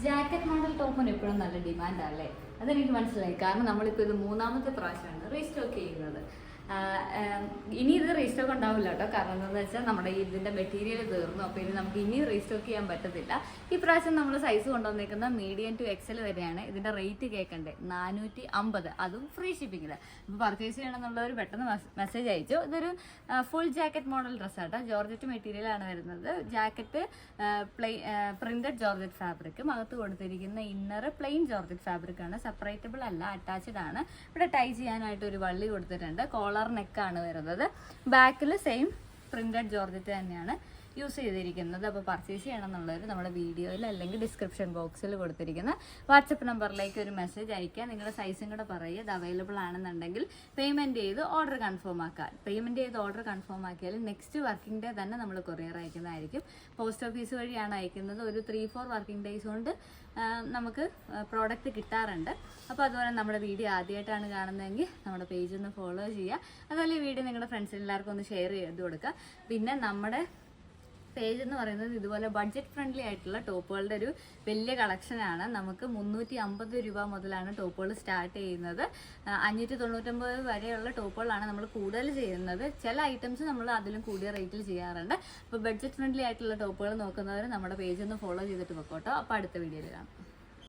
Jacket model ടോപ്പിന് എപ്പോഴും നല്ല ഡിമാൻഡല്ലേ? അതെനിക്ക് മനസ്സിലായി. കാരണം നമ്മളിപ്പോൾ ഇത് മൂന്നാമത്തെ പ്രാവശ്യമാണ് റീസ്റ്റോക്ക് ചെയ്യുന്നത്. ഇനി ഇത് റീസ്റ്റോക്ക് ഉണ്ടാവില്ല കേട്ടോ. കാരണം എന്താണെന്ന് വെച്ചാൽ നമ്മുടെ ഇതിൻ്റെ മെറ്റീരിയൽ തീർന്നു. അപ്പോൾ ഇനി നമുക്ക് ഇനി റീസ്റ്റോക്ക് ചെയ്യാൻ പറ്റത്തില്ല. ഈ പ്രാവശ്യം നമ്മൾ സൈസ് കൊണ്ടുവന്നേക്കുന്ന മീഡിയം ടു എക്സൽ വരെയാണ്. ഇതിൻ്റെ റേറ്റ് കേൾക്കണ്ടേ 450, അതും ഫ്രീ ഷിപ്പിങ്ങിൽ. അപ്പോൾ പർച്ചേസ് ചെയ്യണമെന്നുള്ളവർ പെട്ടെന്ന് മെസ്സേജ് അയച്ചു. ഇതൊരു ഫുൾ ജാക്കറ്റ് മോഡൽ ഡ്രസ്സാട്ടോ. ജോർജറ്റ് മെറ്റീരിയലാണ് വരുന്നത്. ജാക്കറ്റ് പ്രിന്റഡ് ജോർജറ്റ് ഫാബ്രിക്കും, അകത്ത് കൊടുത്തിരിക്കുന്ന ഇന്നർ പ്ലെയിൻ ജോർജറ്റ് ഫാബ്രിക്കാണ്. സെപ്പറേറ്റബിൾ അല്ല, അറ്റാച്ച്ഡ് ആണ്. ഇവിടെ ടൈ ചെയ്യാനായിട്ട് ഒരു വള്ളി കൊടുത്തിട്ടുണ്ട്. കോളർ നെക്കാണ് വരുന്നത്. ബാക്കിൽ സെയിം പ്രിന്റഡ് ജോർജറ്റ് തന്നെയാണ് യൂസ് ചെയ്തിരിക്കുന്നത്. അപ്പോൾ പർച്ചേസ് ചെയ്യണമെന്നുള്ളവർ നമ്മുടെ വീഡിയോയിൽ അല്ലെങ്കിൽ ഡിസ്ക്രിപ്ഷൻ ബോക്സിൽ കൊടുത്തിരിക്കുന്ന വാട്സപ്പ് നമ്പറിലേക്ക് ഒരു മെസ്സേജ് അയക്കുക. നിങ്ങളുടെ സൈസും കൂടെ പറയുക. ഇത് അവൈലബിൾ ആണെന്നുണ്ടെങ്കിൽ പേയ്മെൻറ്റ് ചെയ്ത് ഓർഡർ കൺഫേം ആക്കുക. പേയ്മെൻറ്റ് ചെയ്ത് ഓർഡർ കൺഫേം ആക്കിയാൽ നെക്സ്റ്റ് വർക്കിംഗ് ഡേ തന്നെ നമ്മൾ കൊറിയർ അയക്കുന്നതായിരിക്കും. പോസ്റ്റ് ഓഫീസ് വഴിയാണ് അയക്കുന്നത്. ഒരു 3-4 വർക്കിംഗ് ഡേയ്സ് കൊണ്ട് നമുക്ക് പ്രോഡക്റ്റ് കിട്ടാറുണ്ട്. അപ്പോൾ അതുപോലെ നമ്മുടെ വീഡിയോ ആദ്യമായിട്ടാണ് കാണുന്നതെങ്കിൽ നമ്മുടെ പേജ് ഒന്ന് ഫോളോ ചെയ്യുക. അതുപോലെ ഈ വീഡിയോ നിങ്ങളുടെ ഫ്രണ്ട്സിന് എല്ലാവർക്കും ഒന്ന് ഷെയർ ചെയ്ത് കൊടുക്കുക. പിന്നെ നമ്മുടെ പേജ് എന്ന് പറയുന്നത് ഇതുപോലെ ബഡ്ജറ്റ് ഫ്രണ്ട്ലി ആയിട്ടുള്ള ടോപ്പുകളുടെ ഒരു വലിയ കളക്ഷനാണ്. നമുക്ക് 350 രൂപ മുതലാണ് ടോപ്പുകൾ സ്റ്റാർട്ട് ചെയ്യുന്നത്. 599 വരെയുള്ള ടോപ്പുകളാണ് നമ്മൾ കൂടുതൽ ചെയ്യുന്നത്. ചില ഐറ്റംസ് നമ്മൾ അതിലും കൂടിയ റേറ്റിൽ ചെയ്യാറുണ്ട്. അപ്പോൾ ബഡ്ജറ്റ് ഫ്രണ്ട്ലി ആയിട്ടുള്ള ടോപ്പുകൾ നോക്കുന്നവർ നമ്മുടെ പേജ് ഒന്ന് ഫോളോ ചെയ്തിട്ട് വെക്കോട്ടോ. അപ്പോൾ അടുത്ത വീഡിയോയിൽ കാണാം.